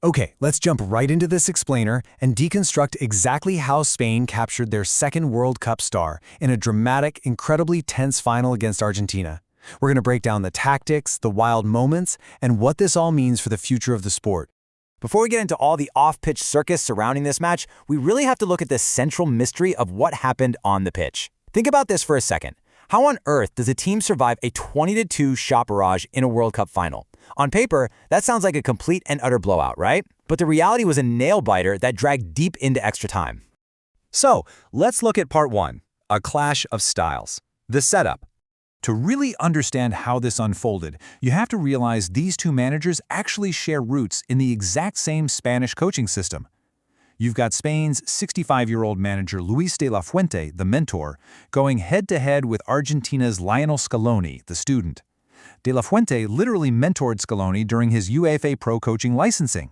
Okay, let's jump right into this explainer and deconstruct exactly how Spain captured their second World Cup star in a dramatic, incredibly tense final against Argentina. We're going to break down the tactics, the wild moments, and what this all means for the future of the sport. Before we get into all the off-pitch circus surrounding this match, we really have to look at the central mystery of what happened on the pitch. Think about this for a second. How on earth does a team survive a 20-2 shot barrage in a World Cup final? On paper, that sounds like a complete and utter blowout, right? But the reality was a nail-biter that dragged deep into extra time. So, let's look at part 1, a clash of styles. The setup. To really understand how this unfolded, you have to realize these two managers actually share roots in the exact same Spanish coaching system. You've got Spain's 65-year-old manager Luis de la Fuente, the mentor, going head-to-head with Argentina's Lionel Scaloni, the student. De la Fuente literally mentored Scaloni during his UEFA Pro coaching licensing.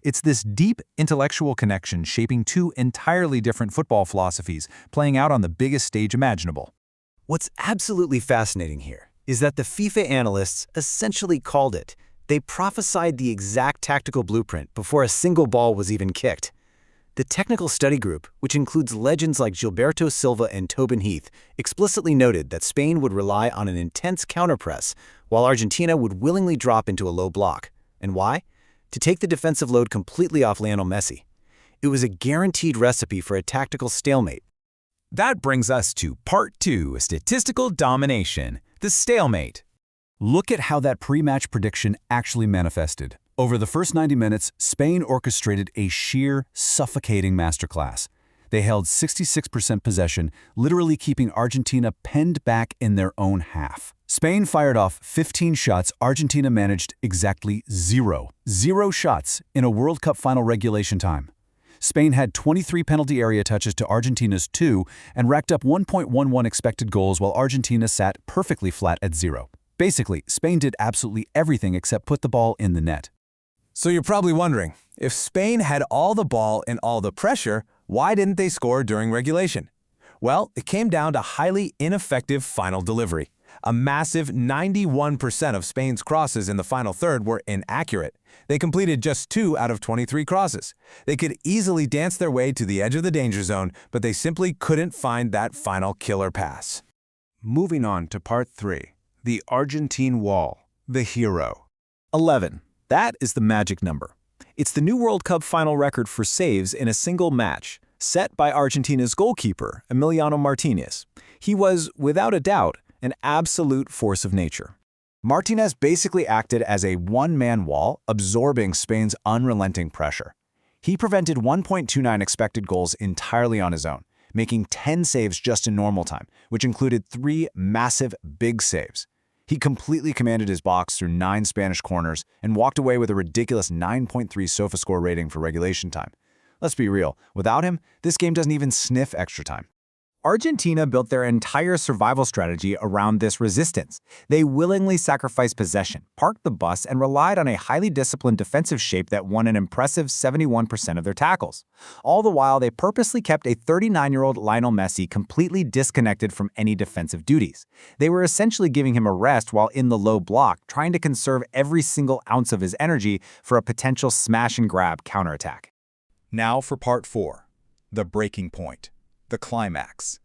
It's this deep intellectual connection shaping two entirely different football philosophies playing out on the biggest stage imaginable. What's absolutely fascinating here is that the FIFA analysts essentially called it. They prophesied the exact tactical blueprint before a single ball was even kicked. The technical study group, which includes legends like Gilberto Silva and Tobin Heath, explicitly noted that Spain would rely on an intense counterpress, while Argentina would willingly drop into a low block. And why? To take the defensive load completely off Lionel Messi. It was a guaranteed recipe for a tactical stalemate. That brings us to part 2, statistical domination, the stalemate. Look at how that pre-match prediction actually manifested. Over the first 90 minutes, Spain orchestrated a sheer, suffocating masterclass. They held 66% possession, literally keeping Argentina penned back in their own half. Spain fired off 15 shots. Argentina managed exactly zero. Zero shots in a World Cup final regulation time. Spain had 23 penalty area touches to Argentina's 2 and racked up 1.11 expected goals while Argentina sat perfectly flat at 0. Basically, Spain did absolutely everything except put the ball in the net. So you're probably wondering, if Spain had all the ball and all the pressure, why didn't they score during regulation? Well, it came down to highly ineffective final delivery. A massive 91% of Spain's crosses in the final third were inaccurate. They completed just 2 out of 23 crosses. They could easily dance their way to the edge of the danger zone, but they simply couldn't find that final killer pass. Moving on to part 3, the Argentine wall, the hero. 11. That is the magic number. It's the new World Cup final record for saves in a single match, set by Argentina's goalkeeper, Emiliano Martinez. He was, without a doubt, an absolute force of nature. Martinez basically acted as a one-man wall, absorbing Spain's unrelenting pressure. He prevented 1.29 expected goals entirely on his own, making 10 saves just in normal time, which included 3 massive big saves. He completely commanded his box through 9 Spanish corners and walked away with a ridiculous 9.3 SofaScore rating for regulation time. Let's be real, without him, this game doesn't even sniff extra time. Argentina built their entire survival strategy around this resistance. They willingly sacrificed possession, parked the bus, and relied on a highly disciplined defensive shape that won an impressive 71% of their tackles. All the while, they purposely kept a 39-year-old Lionel Messi completely disconnected from any defensive duties. They were essentially giving him a rest while in the low block, trying to conserve every single ounce of his energy for a potential smash-and-grab counterattack. Now for part 4, the breaking point. The climax.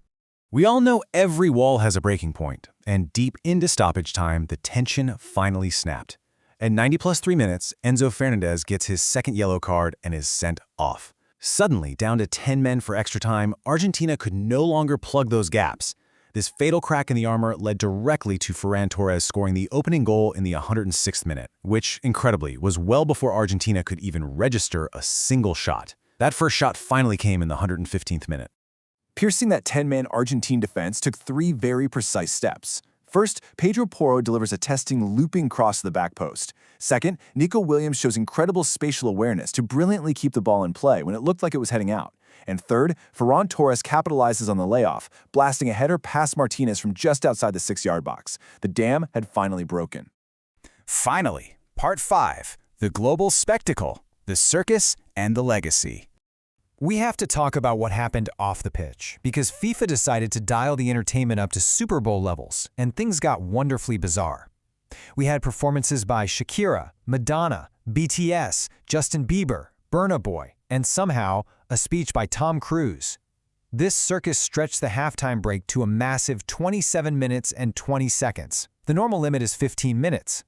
We all know every wall has a breaking point, and deep into stoppage time, the tension finally snapped. At 90+3 minutes, Enzo Fernandez gets his second yellow card and is sent off. Suddenly, down to 10 men for extra time, Argentina could no longer plug those gaps. This fatal crack in the armor led directly to Ferran Torres scoring the opening goal in the 106th minute, which, incredibly, was well before Argentina could even register a single shot. That first shot finally came in the 115th minute. Piercing that 10-man Argentine defense took 3 very precise steps. First, Pedro Porro delivers a testing looping cross to the back post. Second, Nico Williams shows incredible spatial awareness to brilliantly keep the ball in play when it looked like it was heading out. And third, Ferran Torres capitalizes on the layoff, blasting a header past Martinez from just outside the 6-yard box. The dam had finally broken. Finally, part 5, the global spectacle, the circus, and the legacy. We have to talk about what happened off the pitch, because FIFA decided to dial the entertainment up to Super Bowl levels, and things got wonderfully bizarre. We had performances by Shakira, Madonna, BTS, Justin Bieber, Burna Boy, and somehow a speech by Tom Cruise. This circus stretched the halftime break to a massive 27 minutes and 20 seconds. The normal limit is 15 minutes.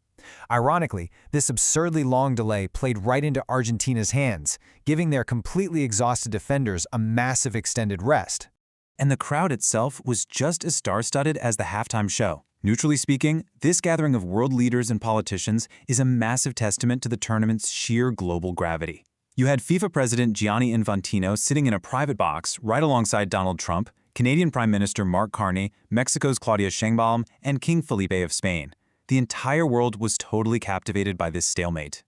Ironically, this absurdly long delay played right into Argentina's hands, giving their completely exhausted defenders a massive extended rest. And the crowd itself was just as star-studded as the halftime show. Neutrally speaking, this gathering of world leaders and politicians is a massive testament to the tournament's sheer global gravity. You had FIFA President Gianni Infantino sitting in a private box right alongside Donald Trump, Canadian Prime Minister Mark Carney, Mexico's Claudia Sheinbaum, and King Felipe of Spain. The entire world was totally captivated by this stalemate.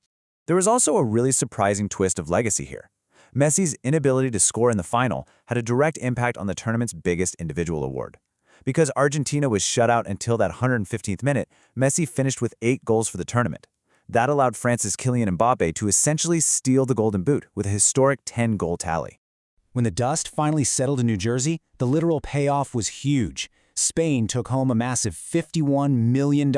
There was also a really surprising twist of legacy here. Messi's inability to score in the final had a direct impact on the tournament's biggest individual award. Because Argentina was shut out until that 115th minute, Messi finished with 8 goals for the tournament. That allowed France's Kylian Mbappe to essentially steal the Golden Boot with a historic 10-goal tally. When the dust finally settled in New Jersey, the literal payoff was huge. Spain took home a massive $51 million,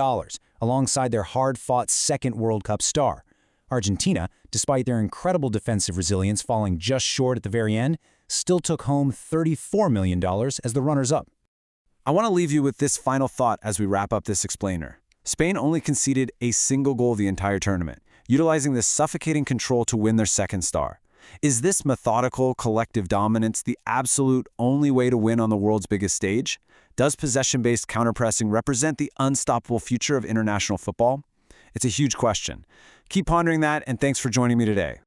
alongside their hard-fought second World Cup star. Argentina, despite their incredible defensive resilience falling just short at the very end, still took home $34 million as the runners-up. I want to leave you with this final thought as we wrap up this explainer. Spain only conceded a single goal the entire tournament, utilizing this suffocating control to win their second star. Is this methodical, collective dominance the absolute only way to win on the world's biggest stage? Does possession-based counterpressing represent the unstoppable future of international football? It's a huge question. Keep pondering that, and thanks for joining me today.